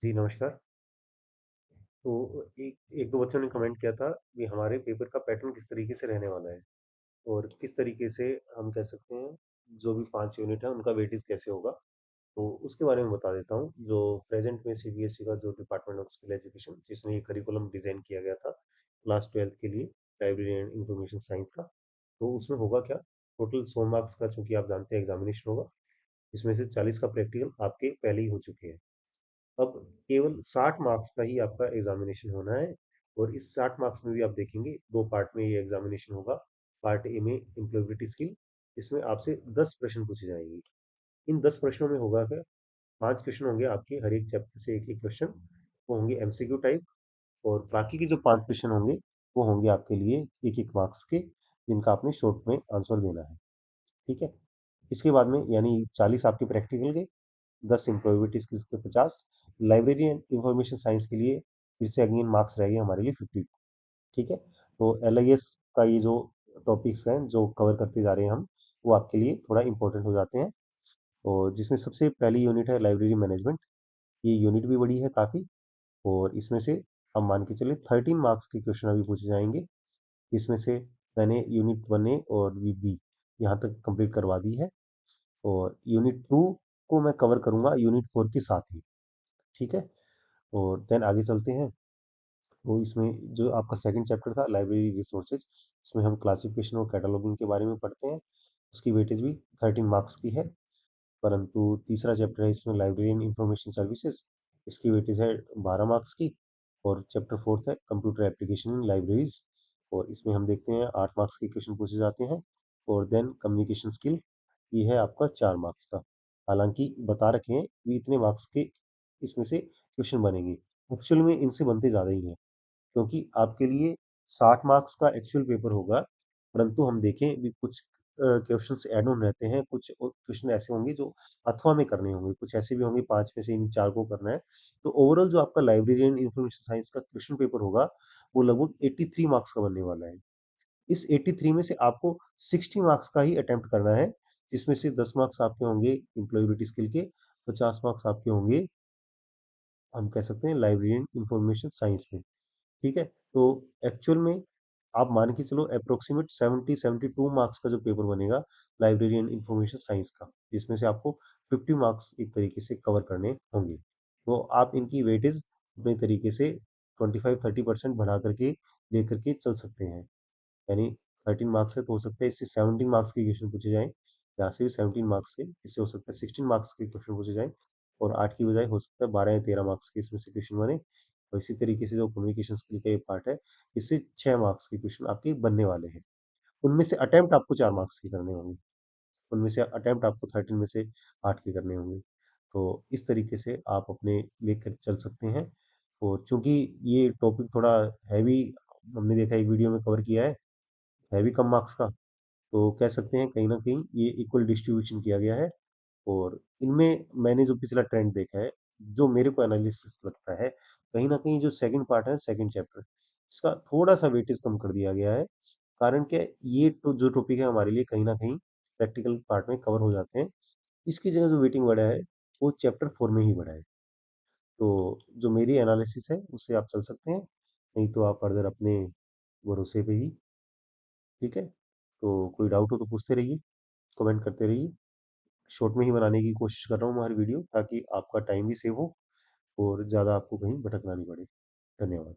जी, नमस्कार। तो एक 1-2 बच्चों ने कमेंट किया था कि हमारे पेपर का पैटर्न किस तरीके से रहने वाला है और किस तरीके से हम कह सकते हैं, जो भी 5 यूनिट है, उनका वेटेज कैसे होगा। तो उसके बारे में बता देता हूँ। जो प्रेज़ेंट में सीबीएसई का जो डिपार्टमेंट ऑफ स्किल एजुकेशन जिसने ये करिकुलम डिज़ाइन किया गया था क्लास 12th के लिए, लाइब्रेरी एंड इन्फॉर्मेशन साइंस का। तो उसमें होगा क्या, टोटल 100 मार्क्स का चूँकि आप जानते हैं एग्ज़ामिनेशन होगा, इसमें से 40 का प्रैक्टिकल आपके पहले ही हो चुके हैं। अब केवल 60 मार्क्स का ही आपका एग्जामिनेशन होना है और इस 60 मार्क्स में भी आप देखेंगे 2 पार्ट में ये एग्जामिनेशन होगा। पार्ट ए में एम्प्लॉयबिलिटी स्किल, इसमें आपसे 10 प्रश्न पूछे जाएंगे। इन 10 प्रश्नों में होगा क्या, 5 क्वेश्चन होंगे आपके हर एक चैप्टर से एक एक क्वेश्चन, वो होंगे एमसीक्यू टाइप। और बाकी के जो 5 क्वेश्चन होंगे वो होंगे आपके लिए एक एक मार्क्स के, जिनका आपने शॉर्ट में आंसर देना है। ठीक है। इसके बाद में यानी 40 आपके प्रैक्टिकल के, 10 एम्प्लॉयबिलिटी स्किल्स के 50, लाइब्रेरी एंड इंफॉर्मेशन साइंस के लिए फिर से अगेन मार्क्स रहेंगे हमारे लिए 50। ठीक है। तो एलआईएस का ये जो टॉपिक्स हैं जो कवर करते जा रहे हैं हम, वो आपके लिए थोड़ा इंपॉर्टेंट हो जाते हैं। और जिसमें सबसे पहली यूनिट है लाइब्रेरी मैनेजमेंट। ये यूनिट भी बड़ी है काफ़ी, और इसमें से हम मान के चले 13 मार्क्स के क्वेश्चन अभी पूछे जाएंगे। इसमें से मैंने यूनिट 1 ए और बी यहाँ तक कंप्लीट करवा दी है, और यूनिट 2 को मैं कवर करूंगा यूनिट 4 के साथ ही। ठीक है। और देन आगे चलते हैं। वो इसमें जो आपका सेकंड चैप्टर था लाइब्रेरी रिसोर्सेज, इसमें हम क्लासिफिकेशन और कैटलॉगिंग के बारे में पढ़ते हैं। उसकी वेटेज भी 13 मार्क्स की है। परंतु तीसरा चैप्टर है इसमें लाइब्रेरी एंड इंफॉर्मेशन सर्विसेज, इसकी वेटेज है 12 मार्क्स की। और चैप्टर फोर्थ है कंप्यूटर एप्लीकेशन इन लाइब्रेरीज, और इसमें हम देखते हैं 8 मार्क्स के क्वेश्चन पूछे जाते हैं। और देन कम्युनिकेशन स्किल, ये है आपका 4 मार्क्स का। हालांकि बता रखे हैं कि इतने मार्क्स के इसमें से क्वेश्चन बनेंगे, एक्चुअल में इनसे बनते ज़्यादा ही हैं, क्योंकि आपके लिए 60 मार्क्स का एक्चुअल पेपर होगा। परंतु हम देखें भी कुछ क्वेश्चंस ऐड ऑन रहते हैं, कुछ क्वेश्चन ऐसे होंगे जो अथवा में करने होंगे, कुछ ऐसे भी होंगे 5 में से इन 4 को करना है। तो ओवरऑल जो आपका लाइब्रेरी एंड इंफॉर्मेशन साइंस का क्वेश्चन पेपर होगा, वो लगभग 83 मार्क्स का बनने वाला है। इस 83 में से आपको 60 मार्क्स का ही अटेम्प्ट करना है, जिसमें से 10 मार्क्स आपके होंगे एम्प्लॉयबिलिटी स्किल के, 50 मार्क्स आपके होंगे, हम कह सकते हैं लाइब्रेरी एंड इंफॉर्मेशन साइंस में। ठीक है। तो एक्चुअल में आप मान के चलो अप्रोक्सीमेट 70-72 मार्क्स का जो पेपर बनेगा लाइब्रेरी एंड इंफॉर्मेशन साइंस का, जिसमें से आपको 50 मार्क्स एक तरीके से कवर करने होंगे। तो आप इनकी वेटेज अपने तरीके से 25-30% बढ़ा करके लेकर के चल सकते हैं। यानी 13 मार्क्स है तो हो सकता है इससे 17 मार्क्स के क्वेश्चन पूछे जाएँ, यहाँ से भी 17 मार्क्स के, इससे हो सकता है 16 मार्क्स के क्वेश्चन पूछे जाएँ, और 8 की बजाय हो सकता है 12 या 13 मार्क्स के इसमें से क्वेश्चन बने। और इसी तरीके से जो कम्युनिकेशन स्किल का ये पार्ट है, इससे 6 मार्क्स के क्वेश्चन आपके बनने वाले हैं। उनमें से अटेम्प्ट आपको 4 मार्क्स के करने होंगे। उनमें से अटेम्प्ट आपको 13 में से 8 के करने होंगे। तो इस तरीके से आप अपने लेकर चल सकते हैं। और चूँकि ये टॉपिक थोड़ा हैवी, हमने देखा एक वीडियो में कवर किया है भी कम मार्क्स का, तो कह सकते हैं कहीं न कहीं ये इक्वल डिस्ट्रीब्यूशन किया गया है। और इनमें मैंने जो पिछला ट्रेंड देखा है, जो मेरे को एनालिसिस लगता है, कहीं न कहीं जो सेकंड पार्ट है, सेकंड चैप्टर, इसका थोड़ा-सा वेटेज कम कर दिया गया है। कारण क्या है, ये तो जो टॉपिक है हमारे लिए कहीं न कहीं प्रैक्टिकल पार्ट में कवर हो जाते हैं। इसकी जगह जो वेटिंग बढ़ा है, वो चैप्टर 4 में ही बढ़ा है। तो जो मेरी एनालिसिस है, उससे आप चल सकते हैं, नहीं तो आप फर्दर अपने भरोसे पे ही। ठीक है? तो कोई डाउट हो तो पूछते रहिए, कमेंट करते रहिए। शॉर्ट में ही बनाने की कोशिश कर रहा हूँ मैं हर वीडियो, ताकि आपका टाइम भी सेव हो और ज़्यादा आपको कहीं भटकना नहीं पड़े। धन्यवाद।